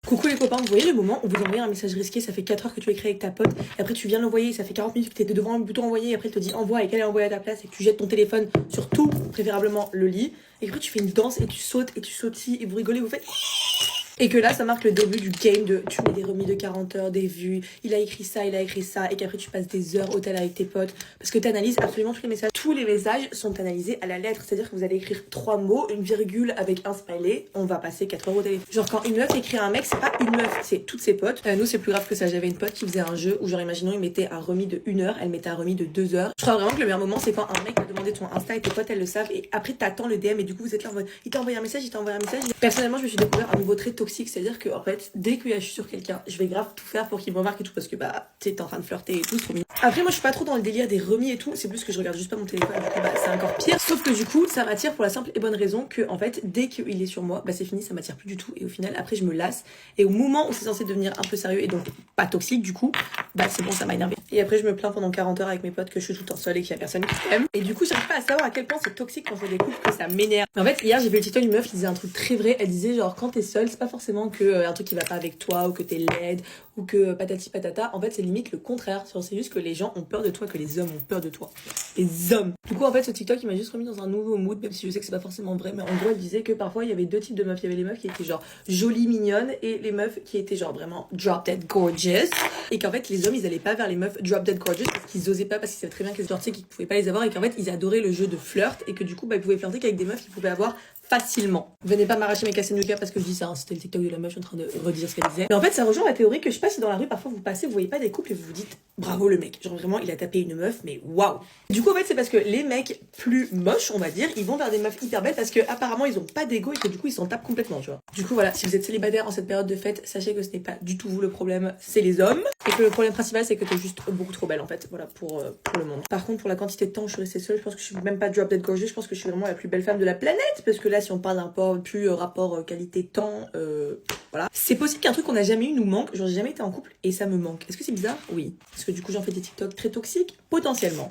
Coucou les copains, vous voyez le moment où vous envoyez un message risqué, ça fait 4 heures que tu l'écris avec ta pote, et après tu viens l'envoyer, ça fait 40 minutes que tu es devant le bouton envoyer, et après elle te dit envoie et qu'elle est envoyée à ta place, et que tu jettes ton téléphone sur tout, préférablement le lit, et après tu fais une danse et tu sautilles, et vous rigolez, vous faites... Et que là, ça marque le début du game de tu mets des remis de 40 heures, des vues, il a écrit ça, et qu'après tu passes des heures au tel avec tes potes. Parce que tu analyses absolument tous les messages. Tous les messages sont analysés à la lettre. C'est-à-dire que vous allez écrire 3 mots, une virgule avec un smiley, on va passer 4 heures au téléphone. Genre quand une meuf écrit à un mec, c'est pas une meuf, c'est toutes ses potes. Nous, c'est plus grave que ça. J'avais une pote qui faisait un jeu où, genre, imaginons, il mettait un remis de 1 heure, elle mettait un remis de 2 heures. Je crois vraiment que le meilleur moment, c'est quand un mec va demander ton Insta et tes potes, elles le savent, et après t'attends le DM, et du coup, vous êtes là en mode, il t'a envoyé un message, il t'a envoyé un message. Personnellement, je me suis découvert un nouveau trait toxique, c'est-à-dire que, en fait, dès que je suis sur quelqu'un, je vais grave tout faire pour qu'il me remarque et tout, parce que bah, tu sais, t'es en train de flirter et tout, c'est trop mignon. Après, moi, je suis pas trop dans le délire des remis et tout, c'est plus que je regarde juste pas mon téléphone, du coup, bah, c'est encore pire. Sauf que du coup, ça m'attire pour la simple et bonne raison que, en fait, dès qu'il est sur moi, bah, c'est fini, ça m'attire plus du tout, et au final, après, je me lasse, et au moment où c'est censé devenir un peu sérieux et donc pas toxique, du coup, bah, c'est bon, ça m'a énervé. Et après, je me plains pendant 40 heures avec mes potes que je suis tout le temps seule et qu'il y a personne qui t'aime. Et du coup, j'arrive pas à savoir à quel point c'est toxique quand je découvre que ça m'énerve. En fait, hier, j'ai vu le TikTok d'une meuf qui disait un truc très vrai. Elle disait, genre, quand t'es seule, c'est pas forcément que un truc qui va pas avec toi ou que t'es laide ou que patati patata. En fait, c'est limite le contraire. C'est juste que les gens ont peur de toi, que les hommes ont peur de toi. Les hommes. Du coup, en fait, ce TikTok, il m'a juste remis dans un nouveau mood, même si je sais que c'est pas forcément vrai. Mais en gros, elle disait que parfois, il y avait deux types de meufs. Il y avait les meufs qui étaient genre jolies, mignonnes, et les meufs qui étaient genre vraiment drop dead gorgeous. Et qu'en fait, les hommes, ils allaient pas vers les meufs drop dead gorgeous parce qu'ils osaient pas, parce qu'ils savaient très bien que genre, tu sais, qu'ils pouvaient pas les avoir, et qu'en fait, ils adoraient le jeu de flirt, et que du coup, bah, ils pouvaient flirter qu'avec des meufs qu'ils pouvaient avoir facilement. Venez pas m'arracher mes cassettes de cas parce que je dis ça, hein, c'était le TikTok de la meuf, je suis en train de redire ce qu'elle disait. Mais en fait, ça rejoint la théorie que je sais pas si dans la rue, parfois vous passez, vous voyez pas des couples et vous vous dites bravo le mec. Genre vraiment, il a tapé une meuf, mais waouh. Du coup, en fait, c'est parce que les mecs plus moches, on va dire, ils vont vers des meufs hyper belles parce que apparemment ils ont pas d'ego et que du coup ils s'en tapent complètement, tu vois. Du coup, voilà, si vous êtes célibataire en cette période de fête, sachez que ce n'est pas du tout vous le problème, c'est les hommes. Et que le problème principal, c'est que t'es juste beaucoup trop belle en fait, voilà, pour le monde. Par contre, pour la quantité de temps où je suis restée seule, je pense que je suis même pas drop dead gorgeous, je pense que je suis vraiment la plus belle femme de la planète. Parce que là, si on parle d'un plus rapport qualité-temps, voilà. C'est possible qu'un truc qu'on n'a jamais eu nous manque. Genre, j'ai jamais été en couple et ça me manque. Est-ce que c'est bizarre? Oui. Parce que du coup, j'en fais des TikTok très toxiques? Potentiellement.